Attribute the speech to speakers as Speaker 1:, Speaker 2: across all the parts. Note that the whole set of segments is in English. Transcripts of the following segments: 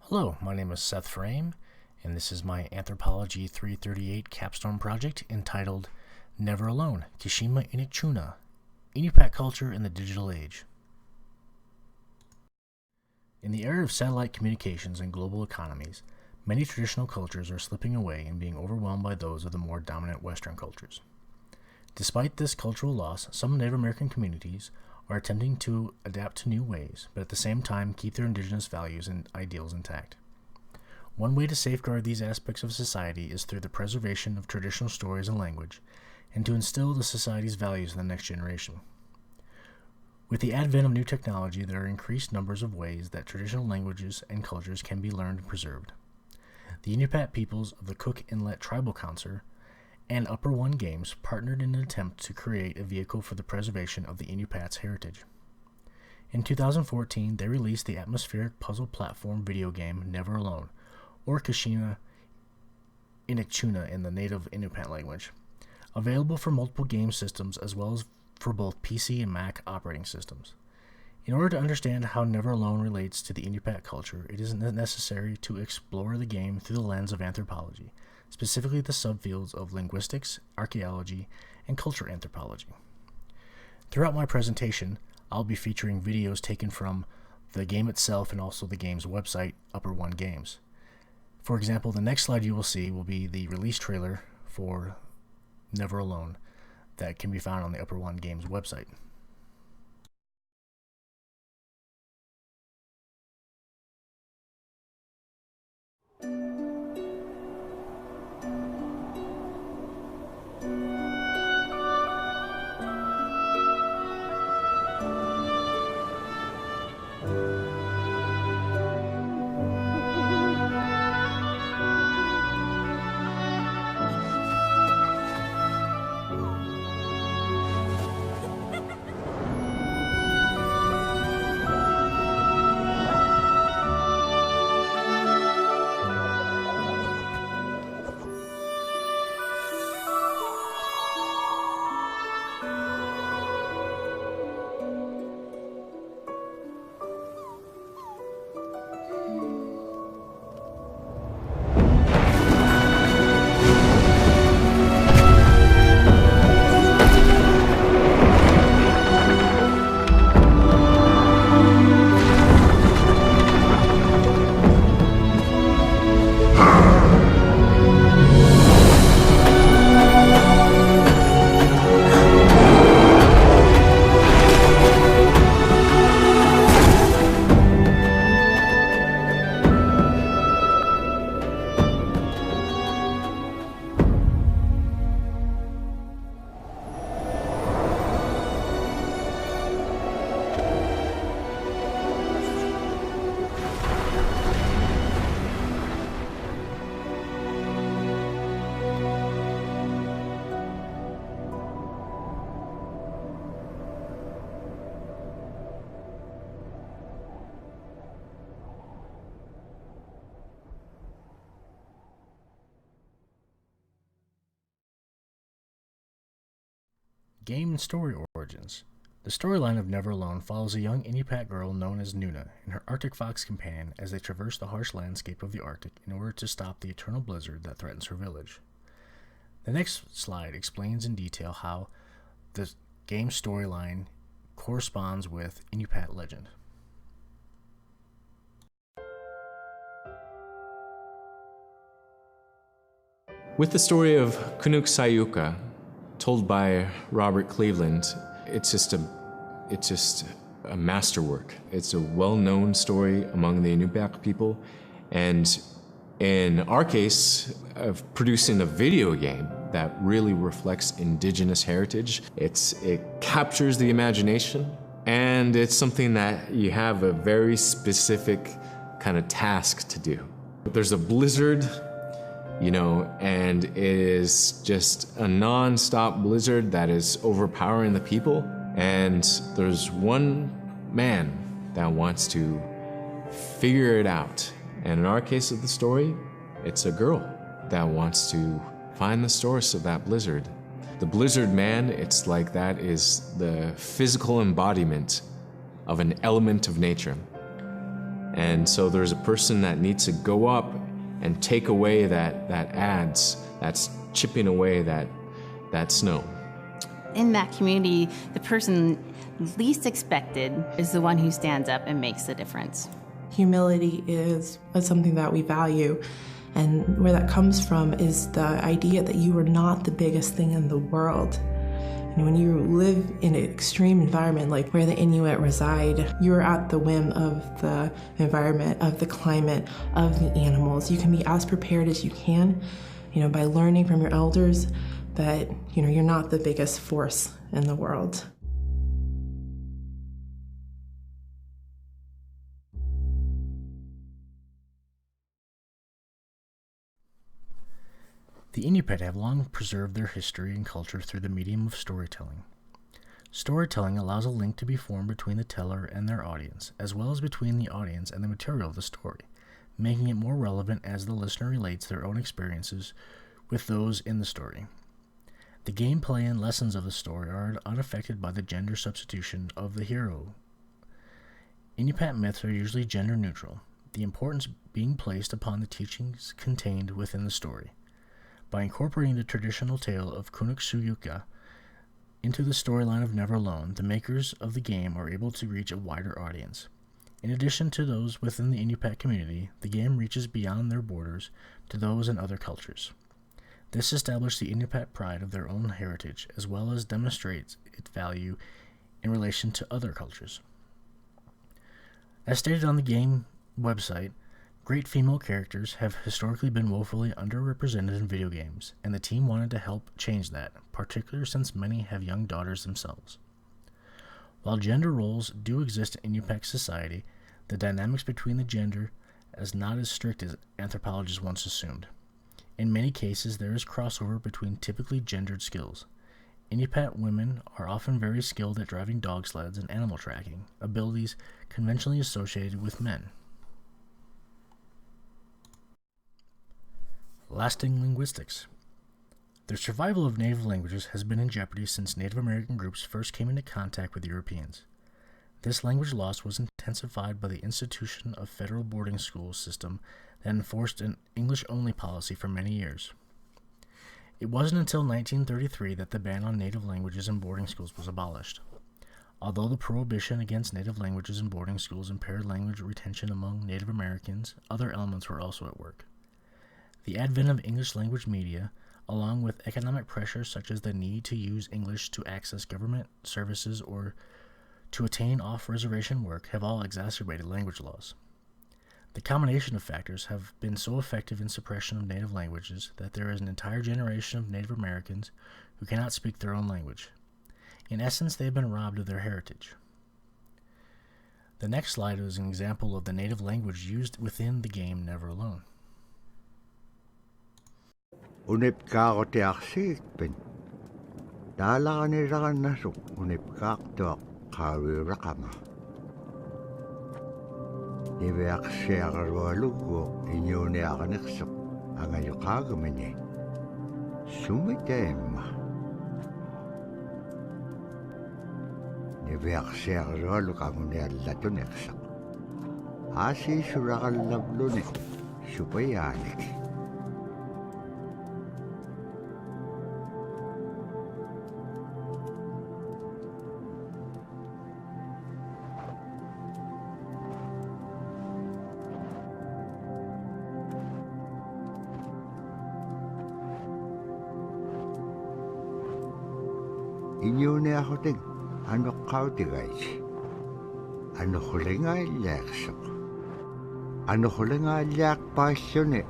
Speaker 1: Hello, my name is Seth Frame, and this is my Anthropology 338 Capstone project entitled Never Alone, Kishima Inichuna, Inupiat Culture in the Digital Age. In the era of satellite communications and global economies, many traditional cultures are slipping away and being overwhelmed by those of the more dominant Western cultures. Despite this cultural loss, some Native American communities are attempting to adapt to new ways, but at the same time keep their indigenous values and ideals intact. One way to safeguard these aspects of society is through the preservation of traditional stories and language, and to instill the society's values in the next generation. With the advent of new technology, there are increased numbers of ways that traditional languages and cultures can be learned and preserved. The Inupiat peoples of the Cook Inlet Tribal Council and Upper One Games partnered in an attempt to create a vehicle for the preservation of the Inupiat's heritage. In 2014, they released the atmospheric puzzle platform video game Never Alone, or Kishima Inichuna in the native Inupiat language, available for multiple game systems as well as for both PC and Mac operating systems. In order to understand how Never Alone relates to the Inupiat culture, it is necessary to explore the game through the lens of anthropology, specifically the subfields of linguistics, archaeology, and culture anthropology. Throughout my presentation, I'll be featuring videos taken from the game itself and also the game's website, Upper One Games. For example, the next slide you will see will be the release trailer for Never Alone that can be found on the Upper One Games website. Game and story origins. The storyline of Never Alone follows a young Inupiat girl known as Nuna and her Arctic fox companion as they traverse the harsh landscape of the Arctic in order to stop the eternal blizzard that threatens her village. The next slide explains in detail how the game storyline corresponds with Inupiat legend.
Speaker 2: With the story of Kunuk Sayuka, told by Robert Cleveland, it's just a masterwork. It's a well-known story among the Inupiat people, and in our case, of producing a video game that really reflects indigenous heritage. It captures the imagination, and it's something that you have a very specific kind of task to do. There's a blizzard, and it is just a non-stop blizzard that is overpowering the people. And there's one man that wants to figure it out. And in our case of the story, it's a girl that wants to find the source of that blizzard. The blizzard man, it's like that is the physical embodiment of an element of nature. And so there's a person that needs to go up and take away that adze that's chipping away that snow.
Speaker 3: In that community, the person least expected is the one who stands up and makes the difference.
Speaker 4: Humility is something that we value, and where that comes from is the idea that you are not the biggest thing in the world. And when you live in an extreme environment like where the Inuit reside, you're at the whim of the environment, of the climate, of the animals. You can be as prepared as you can, by learning from your elders that, you're not the biggest force in the world.
Speaker 1: The Inupiat have long preserved their history and culture through the medium of storytelling. Storytelling allows a link to be formed between the teller and their audience, as well as between the audience and the material of the story, making it more relevant as the listener relates their own experiences with those in the story. The gameplay and lessons of the story are unaffected by the gender substitution of the hero. Inupiat myths are usually gender neutral, the importance being placed upon the teachings contained within the story. By incorporating the traditional tale of Kunuksuyuka into the storyline of Never Alone, the makers of the game are able to reach a wider audience. In addition to those within the Inupiat community, the game reaches beyond their borders to those in other cultures. This establishes the Inupiat pride of their own heritage, as well as demonstrates its value in relation to other cultures. As stated on the game website, great female characters have historically been woefully underrepresented in video games, and the team wanted to help change that, particularly since many have young daughters themselves. While gender roles do exist in Inupiat society, the dynamics between the gender is not as strict as anthropologists once assumed. In many cases, there is crossover between typically gendered skills. Inupiat women are often very skilled at driving dog sleds and animal tracking, abilities conventionally associated with men. Lasting linguistics. The survival of native languages has been in jeopardy since Native American groups first came into contact with Europeans. This language loss was intensified by the institution of federal boarding school system that enforced an English-only policy for many years. It wasn't until 1933 that the ban on native languages in boarding schools was abolished. Although the prohibition against native languages in boarding schools impaired language retention among Native Americans, other elements were also at work. The advent of English language media, along with economic pressures such as the need to use English to access government services or to attain off-reservation work, have all exacerbated language loss. The combination of factors have been so effective in suppression of native languages that there is an entire generation of Native Americans who cannot speak their own language. In essence, they have been robbed of their heritage. The next slide is an example of the native language used within the game Never Alone.
Speaker 5: Unip kaako te aksik dala kanirakan nasuk unip kaak to kawi rakama. Nibe akse akarwalugo inyone akaniksok angayo kagamene. Sumitema. Nibe akse akarwalugo kamune allatuneksak. Asi surakalablune supayanik. Inyone ako ting ano kautigais. Ano hulinga ilaksok. Ano hulinga ilak pasyone.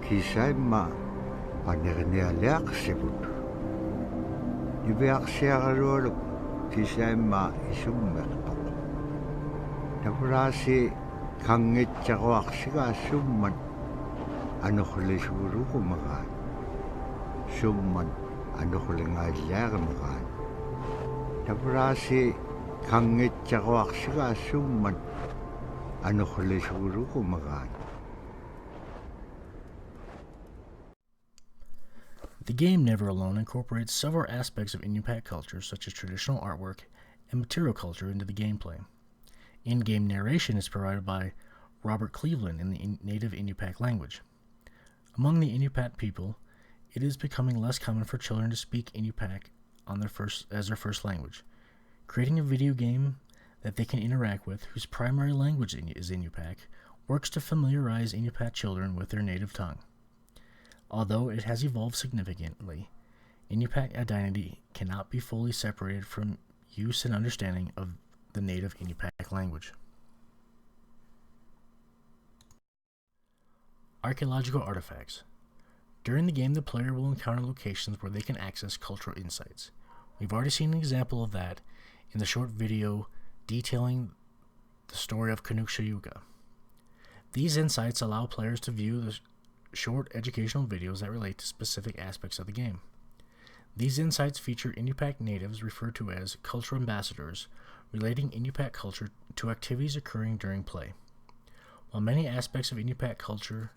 Speaker 5: Kisay ma panirni ilak sibut. Nibiak siya karolog kisay ma isummertok. Naprasi kangit siya aksiga summan. Ano hulisuro kumakan. Summan ano hulinga ilagamakan. Naprasi kangit siya aksiga summan. Ano hulisuro kumakan.
Speaker 1: The game Never Alone incorporates several aspects of Inupiat culture such as traditional artwork, and material culture into the gameplay. In-game narration is provided by Robert Cleveland in the native Inupiaq language. Among the Inupiaq people, it is becoming less common for children to speak Inupiaq as their first language. Creating a video game that they can interact with, whose primary language is Inupiaq, works to familiarize Inupiaq children with their native tongue. Although it has evolved significantly, Inupiaq identity cannot be fully separated from use and understanding of the native Inupiaq language. Archaeological artifacts. During the game, the player will encounter locations where they can access cultural insights. We've already seen an example of that in the short video detailing the story of Canuck These insights allow players to view the short educational videos that relate to specific aspects of the game. These insights feature Inupiaq natives referred to as cultural ambassadors, relating Inupiaq culture to activities occurring during play. While many aspects of Inupiaq culture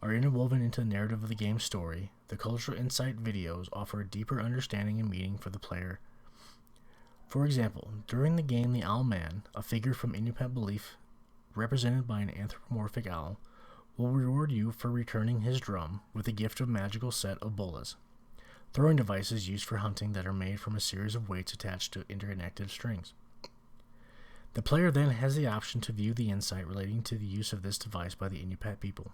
Speaker 1: are interwoven into the narrative of the game's story, the cultural insight videos offer a deeper understanding and meaning for the player. For example, during the game, the Owl Man, a figure from Inupiaq belief represented by an anthropomorphic owl, will reward you for returning his drum with a gift of magical set of bolas, throwing devices used for hunting that are made from a series of weights attached to interconnected strings. The player then has the option to view the insight relating to the use of this device by the Inupiaq people.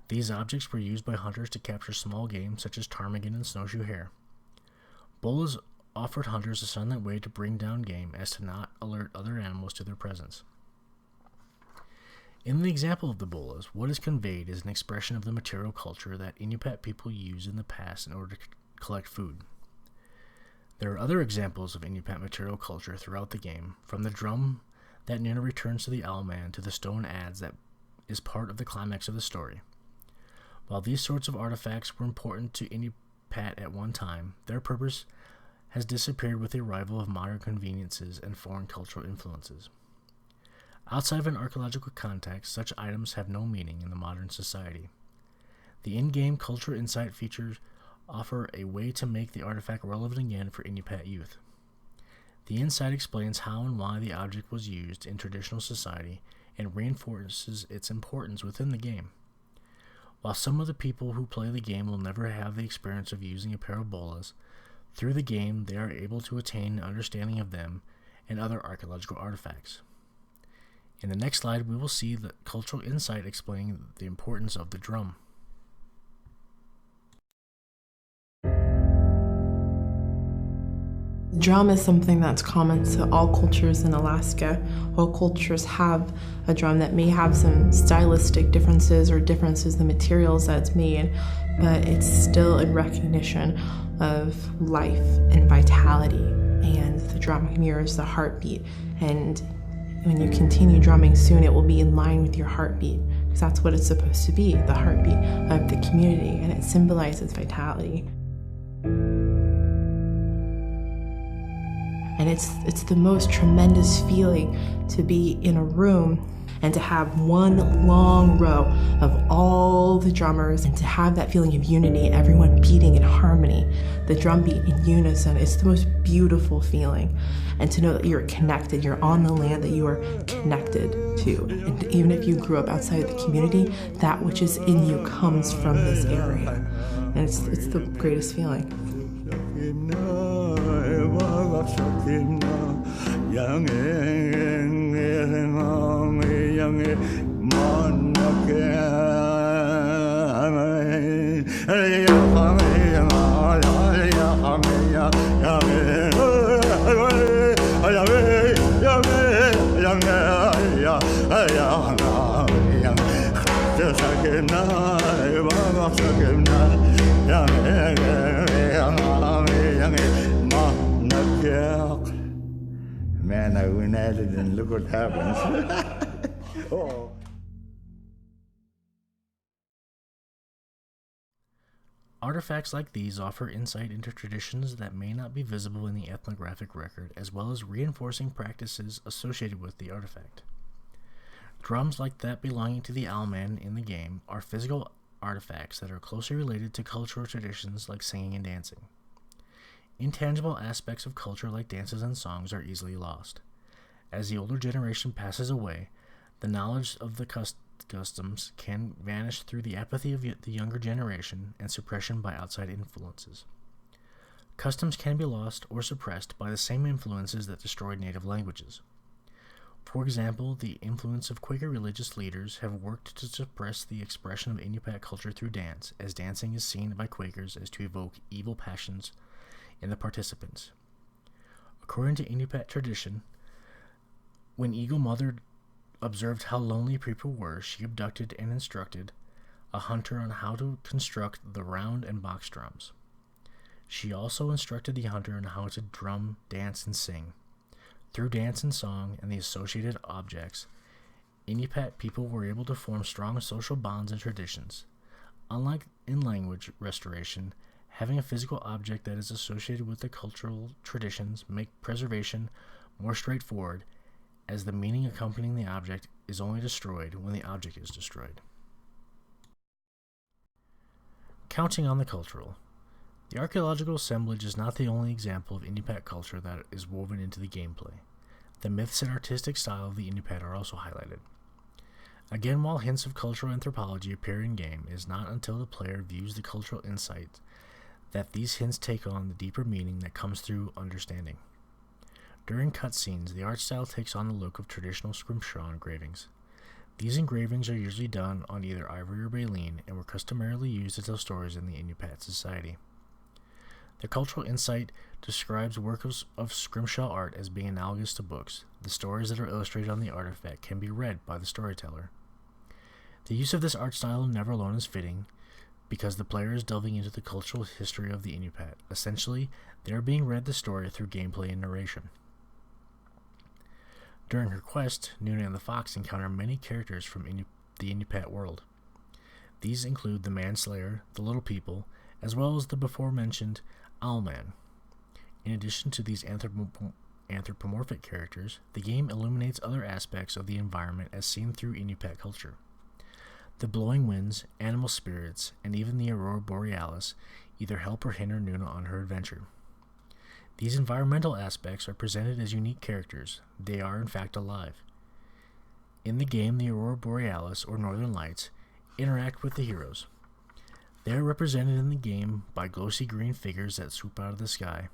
Speaker 1: These objects were used by hunters to capture small game such as ptarmigan and snowshoe hare. Bolas offered hunters a silent way to bring down game as to not alert other animals to their presence. In the example of the bolas, what is conveyed is an expression of the material culture that Inupiaq people used in the past in order to collect food. There are other examples of Inupiaq material culture throughout the game, from the drum that Nuna returns to the Owlman to the stone adze that is part of the climax of the story. While these sorts of artifacts were important to Inupiaq at one time, their purpose has disappeared with the arrival of modern conveniences and foreign cultural influences. Outside of an archaeological context, such items have no meaning in the modern society. The in-game cultural insight features offer a way to make the artifact relevant again for Inupiaq youth. The insight explains how and why the object was used in traditional society and reinforces its importance within the game. While some of the people who play the game will never have the experience of using a pair of bolas, through the game they are able to attain an understanding of them and other archaeological artifacts. In the next slide, we will see the cultural insight explaining the importance of the drum.
Speaker 4: The drum is something that's common to all cultures in Alaska. All cultures have a drum that may have some stylistic differences or differences in the materials that it's made, but it's still a recognition of life and vitality, and the drum mirrors the heartbeat. And when you continue drumming, soon it will be in line with your heartbeat, because that's what it's supposed to be, the heartbeat of the community, and it symbolizes vitality. And it's the most tremendous feeling to be in a room and to have one long row of all the drummers and to have that feeling of unity, everyone beating in harmony, the drum beat in unison. It's the most beautiful feeling. And to know that you're connected, you're on the land that you are connected to. And even if you grew up outside of the community, that which is in you comes from this area. And it's the greatest feeling.
Speaker 5: Man, I went at it and look what happens. Oh.
Speaker 1: Artifacts like these offer insight into traditions that may not be visible in the ethnographic record, as well as reinforcing practices associated with the artifact. Drums like that belonging to the Owlman in the game are physical artifacts that are closely related to cultural traditions like singing and dancing. Intangible aspects of culture like dances and songs are easily lost. As the older generation passes away, the knowledge of the customs can vanish through the apathy of the younger generation and suppression by outside influences. Customs can be lost or suppressed by the same influences that destroyed native languages. For example, the influence of Quaker religious leaders have worked to suppress the expression of Inupiat culture through dance, as dancing is seen by Quakers as to evoke evil passions in the participants. According to Inupiat tradition, when Eagle Mother observed how lonely people were, she abducted and instructed a hunter on how to construct the round and box drums. She also instructed the hunter on how to drum, dance, and sing. Through dance and song and the associated objects, Inupiat people were able to form strong social bonds and traditions. Unlike in language restoration, having a physical object that is associated with the cultural traditions make preservation more straightforward, as the meaning accompanying the object is only destroyed when the object is destroyed. Counting on the cultural. The archaeological assemblage is not the only example of Inupiat culture that is woven into the gameplay. The myths and artistic style of the Inupiat are also highlighted. Again, while hints of cultural anthropology appear in-game, it is not until the player views the cultural insight that these hints take on the deeper meaning that comes through understanding. During cutscenes, the art style takes on the look of traditional scrimshaw engravings. These engravings are usually done on either ivory or baleen and were customarily used to tell stories in the Inupiat society. The cultural insight describes works of scrimshaw art as being analogous to books. The stories that are illustrated on the artifact can be read by the storyteller. The use of this art style in Never Alone is fitting, because the player is delving into the cultural history of the Inupiat. Essentially, they are being read the story through gameplay and narration. During her quest, Nuna and the Fox encounter many characters from the Inupiat world. These include the Manslayer, the Little People, as well as the before-mentioned Owlman. In addition to these anthropomorphic characters, the game illuminates other aspects of the environment as seen through Inupiat culture. The blowing winds, animal spirits, and even the Aurora Borealis either help or hinder Nuna on her adventure. These environmental aspects are presented as unique characters. They are in fact alive. In the game, the Aurora Borealis, or Northern Lights, interact with the heroes. They are represented in the game by glossy green figures that swoop out of the sky.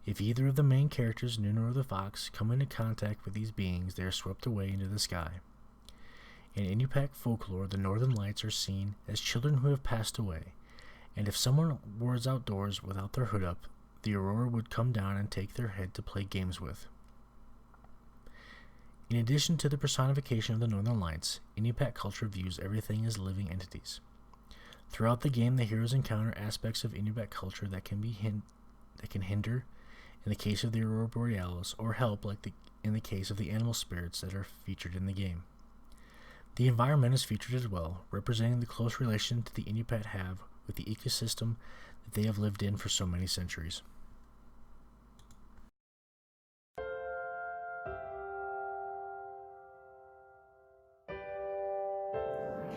Speaker 1: If either of the main characters, Nuna or the Fox, come into contact with these beings, they are swept away into the sky. In Inupiat folklore, the Northern Lights are seen as children who have passed away, and if someone was outdoors without their hood up, the Aurora would come down and take their head to play games with. In addition to the personification of the Northern Lights, Inupiat culture views everything as living entities. Throughout the game, the heroes encounter aspects of Inupiat culture that can hinder, in the case of the Aurora Borealis, or help, in the case of the animal spirits that are featured in the game. The environment is featured as well, representing the close relation that the Inupiat have with the ecosystem that they have lived in for so many centuries.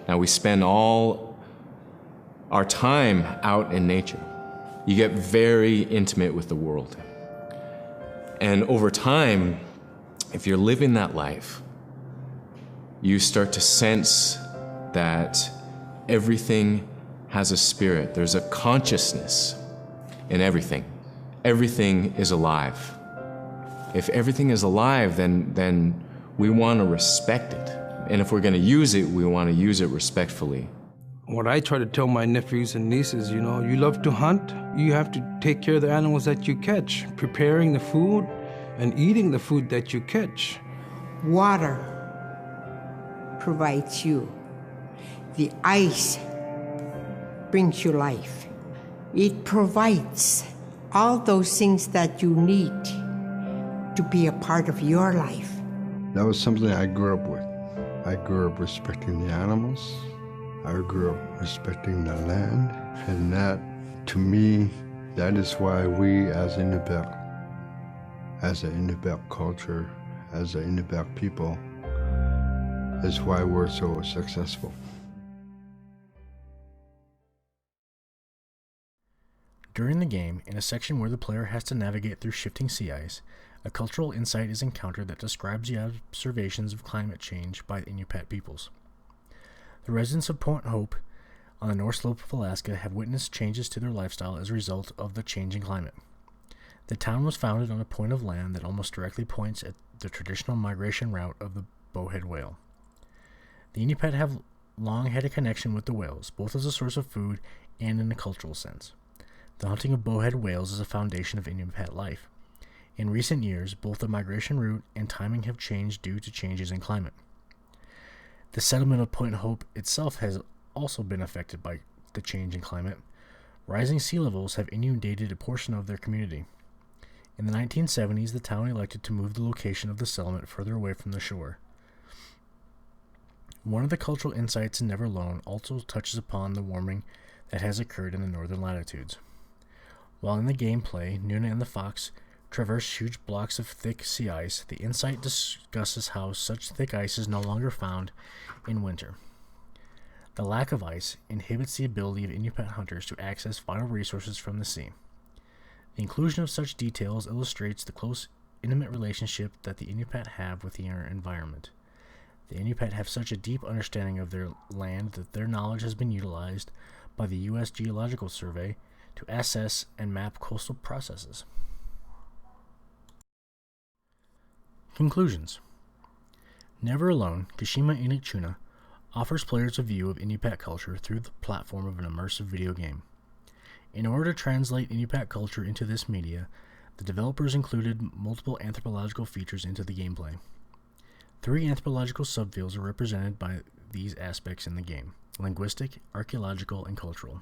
Speaker 2: Now we spend all our time out in nature. You get very intimate with the world. And over time, if you're living that life, you start to sense that everything has a spirit. There's a consciousness in everything. Everything is alive. If everything is alive, then we want to respect it. And if we're going to use it, we want to use it respectfully.
Speaker 6: What I try to tell my nephews and nieces, you love to hunt, you have to take care of the animals that you catch, preparing the food and eating the food that you catch.
Speaker 7: Water provides you. The ice brings you life. It provides all those things that you need to be a part of your life.
Speaker 5: That was something I grew up with. I grew up respecting the animals. I grew up respecting the land. And that, to me, that is why we as Inupiat, as an Inupiat culture, as an Inupiat people, is why we're so successful.
Speaker 1: During the game, in a section where the player has to navigate through shifting sea ice, a cultural insight is encountered that describes the observations of climate change by the Inupiat peoples. The residents of Point Hope on the north slope of Alaska have witnessed changes to their lifestyle as a result of the changing climate. The town was founded on a point of land that almost directly points at the traditional migration route of the bowhead whale. The Inupiat have long had a connection with the whales, both as a source of food and in a cultural sense. The hunting of bowhead whales is a foundation of Inupiat life. In recent years, both the migration route and timing have changed due to changes in climate. The settlement of Point Hope itself has also been affected by the change in climate. Rising sea levels have inundated a portion of their community. In the 1970s, the town elected to move the location of the settlement further away from the shore. One of the cultural insights in Never Alone also touches upon the warming that has occurred in the northern latitudes. While in the gameplay, Nuna and the fox traverse huge blocks of thick sea ice, the insight discusses how such thick ice is no longer found in winter. The lack of ice inhibits the ability of Inupiat hunters to access vital resources from the sea. The inclusion of such details illustrates the close, intimate relationship that the Inupiat have with the environment. The Inupiat have such a deep understanding of their land that their knowledge has been utilized by the U.S. Geological Survey to assess and map coastal processes. Conclusions. Never Alone, Kashima Inukchuna offers players a view of Inupiat culture through the platform of an immersive video game. In order to translate Inupiat culture into this media, the developers included multiple anthropological features into the gameplay. 3 anthropological subfields are represented by these aspects in the game: linguistic, archaeological, and cultural.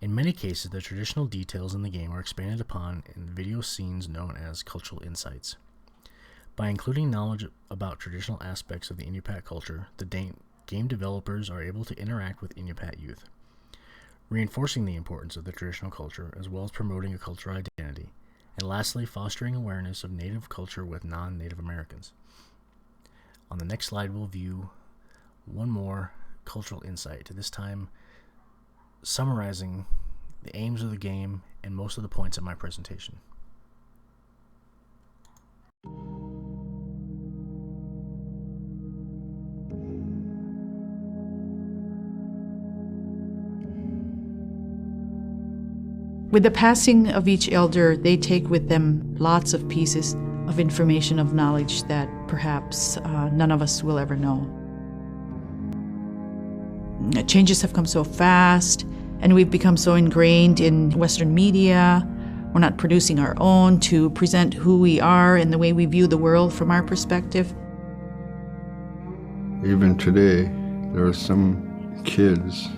Speaker 1: In many cases, the traditional details in the game are expanded upon in video scenes known as cultural insights. By including knowledge about traditional aspects of the Inupiat culture, the game developers are able to interact with Inupiat youth, reinforcing the importance of the traditional culture as well as promoting a cultural identity, and lastly, fostering awareness of Native culture with non-Native Americans. On the next slide, we'll view one more cultural insight, this time summarizing the aims of the game and most of the points of my presentation.
Speaker 8: With the passing of each elder, they take with them lots of pieces of information, of knowledge that perhaps none of us will ever know. Changes have come so fast, and we've become so ingrained in Western media. We're not producing our own to present who we are and the way we view the world from our perspective.
Speaker 5: Even today, there are some kids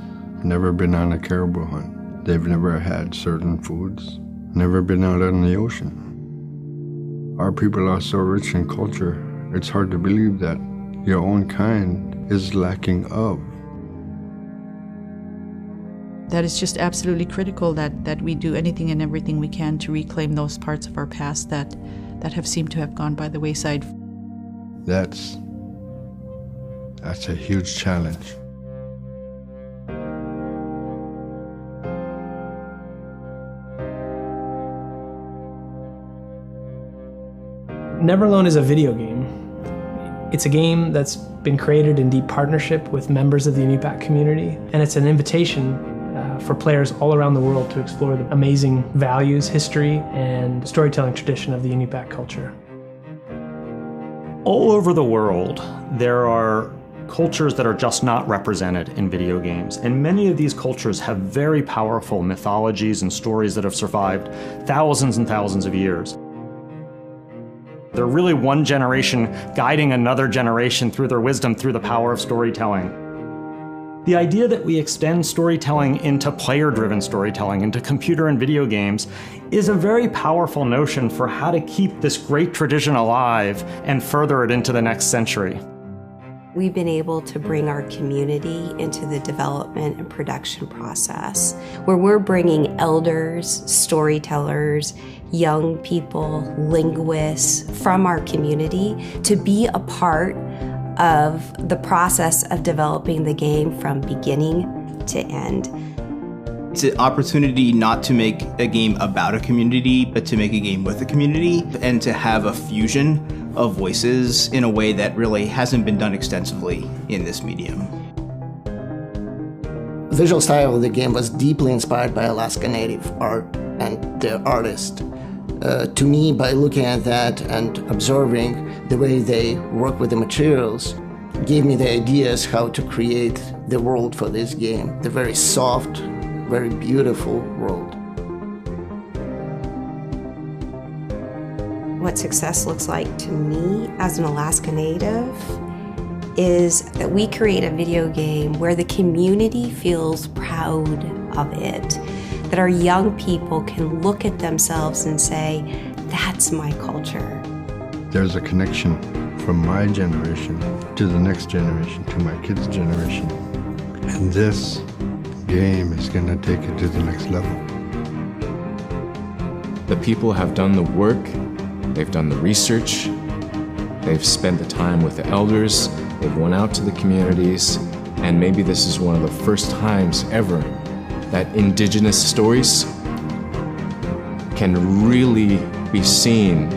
Speaker 5: never been on a caribou hunt. They've never had certain foods, never been out on the ocean. Our people are so rich in culture, it's hard to believe that your own kind is lacking of.
Speaker 8: That is just absolutely critical that we do anything and everything we can to reclaim those parts of our past that have seemed to have gone by the wayside.
Speaker 5: That's a huge challenge.
Speaker 9: Never Alone is a video game. It's a game that's been created in deep partnership with members of the Inupiat community, and it's an invitation for players all around the world to explore the amazing values, history, and storytelling tradition of the Inupiat culture.
Speaker 10: All over the world, there are cultures that are just not represented in video games, and many of these cultures have very powerful mythologies and stories that have survived thousands and thousands of years. They're really one generation guiding another generation through their wisdom, through the power of storytelling. The idea that we extend storytelling into player-driven storytelling, into computer and video games, is a very powerful notion for how to keep this great tradition alive and further it into the next century.
Speaker 11: We've been able to bring our community into the development and production process, where we're bringing elders, storytellers, young people, linguists from our community to be a part of the process of developing the game from beginning to end.
Speaker 12: It's an opportunity not to make a game about a community, but to make a game with a community and to have a fusion of voices in a way that really hasn't been done extensively in this medium.
Speaker 13: The visual style of the game was deeply inspired by Alaska Native art and the artist. To me, by looking at that and observing the way they work with the materials, gave me the ideas how to create the world for this game, the very soft, very beautiful world.
Speaker 11: What success looks like to me as an Alaska Native is that we create a video game where the community feels proud of it, that our young people can look at themselves and say, that's my culture.
Speaker 5: There's a connection from my generation to the next generation, to my kids' generation. And this game is going to take it to the next level.
Speaker 2: The people have done the work, they've done the research, they've spent the time with the elders, they've went out to the communities, and maybe this is one of the first times ever that indigenous stories can really be seen.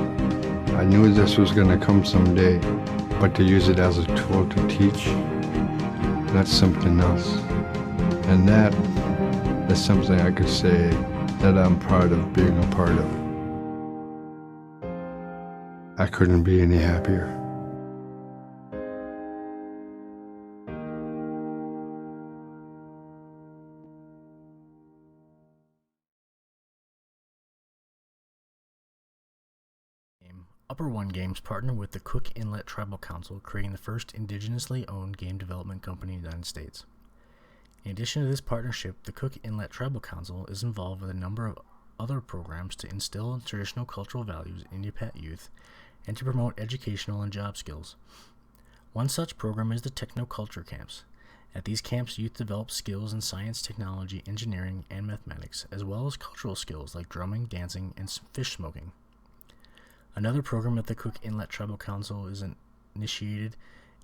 Speaker 5: I knew this was going to come someday, but to use it as a tool to teach, that's something else. And that is something I could say that I'm proud of being a part of. I couldn't be any happier.
Speaker 1: Upper One Games partnered with the Cook Inlet Tribal Council, creating the first indigenously owned game development company in the United States. In addition to this partnership, the Cook Inlet Tribal Council is involved with a number of other programs to instill traditional cultural values in Inupiat youth and to promote educational and job skills. One such program is the Technoculture Camps. At these camps, youth develop skills in science, technology, engineering, and mathematics, as well as cultural skills like drumming, dancing, and fish smoking. Another program that the Cook Inlet Tribal Council is initiated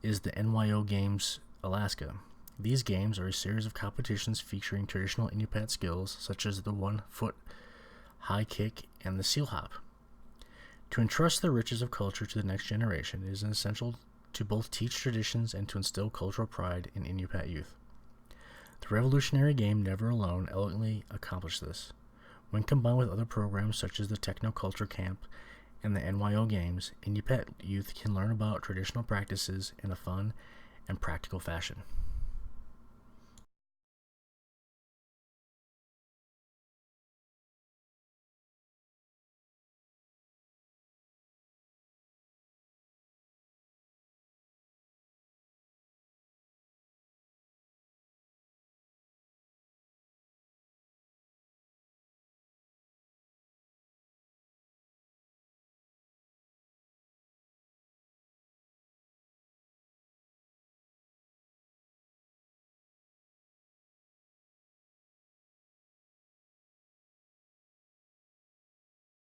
Speaker 1: is the NYO Games Alaska. These games are a series of competitions featuring traditional Inupiat skills such as the 1-foot high kick and the seal hop. To entrust the riches of culture to the next generation, it is essential to both teach traditions and to instill cultural pride in Inupiat youth. The revolutionary game Never Alone elegantly accomplished this. When combined with other programs such as the Technoculture Camp and the NYO Games, Inupiat youth can learn about traditional practices in a fun and practical fashion.